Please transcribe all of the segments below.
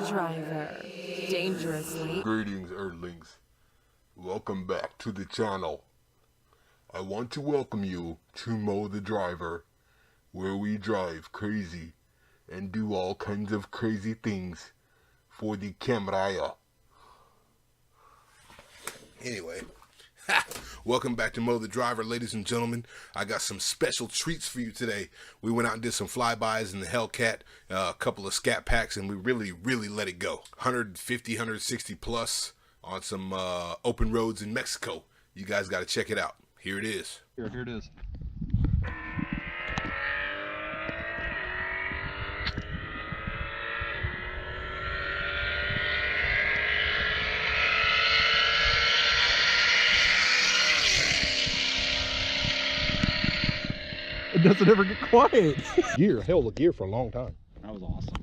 MoeTheDriver. Dangerously. Greetings, Earthlings. Welcome back to the channel. I want to welcome you to MoeTheDriver, where we drive crazy and do all kinds of crazy things for the camera. Anyway, welcome back to MoeTheDriver, ladies and gentlemen. I got some special treats for you today. We went out and did some flybys in the Hellcat, a couple of scat packs, and we really let it go. 150, 160 plus on some open roads in Mexico. You guys got to check it out. Here it is. Here it is. It doesn't ever get quiet. Gear, hell of gear for a long time. That was awesome.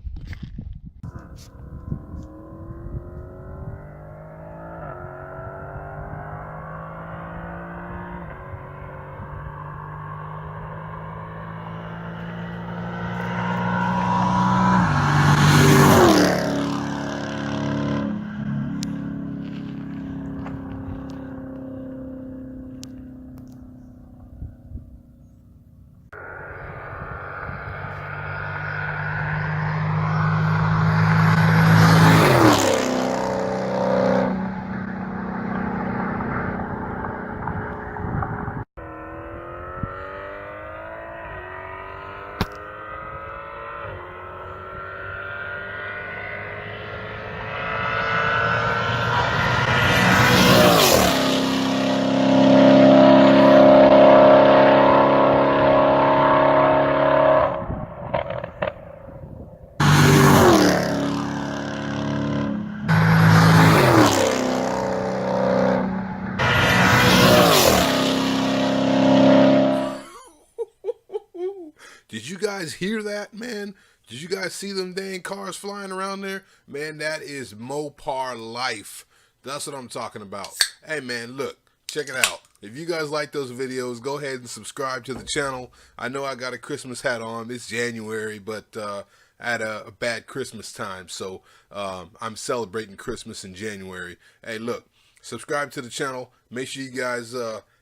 Did you guys hear that, man? Did you guys see them dang cars flying around there? Man, that is Mopar life. That's what I'm talking about. Hey, man, look, check it out. If you guys like those videos, go ahead and subscribe to the channel. I know I got a Christmas hat on. It's January, but I had a bad Christmas time, so I'm celebrating Christmas in January. Hey, look, subscribe to the channel. Make sure you guys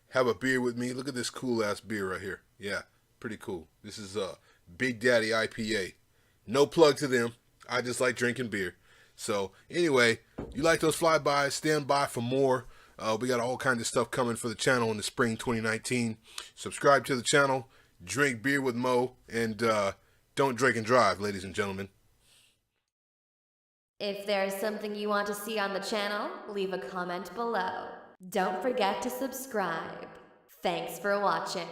have a beer with me. Look at this cool-ass beer right here. Yeah. Pretty cool. This is Big Daddy IPA. No plug to them. I just like drinking beer. So anyway, you like those flybys, stand by for more. We got all kinds of stuff coming for the channel in the spring 2019. Subscribe to the channel, drink beer with Mo, and don't drink and drive, ladies and gentlemen. If there's something you want to see on the channel, leave a comment below. Don't forget to subscribe. Thanks for watching.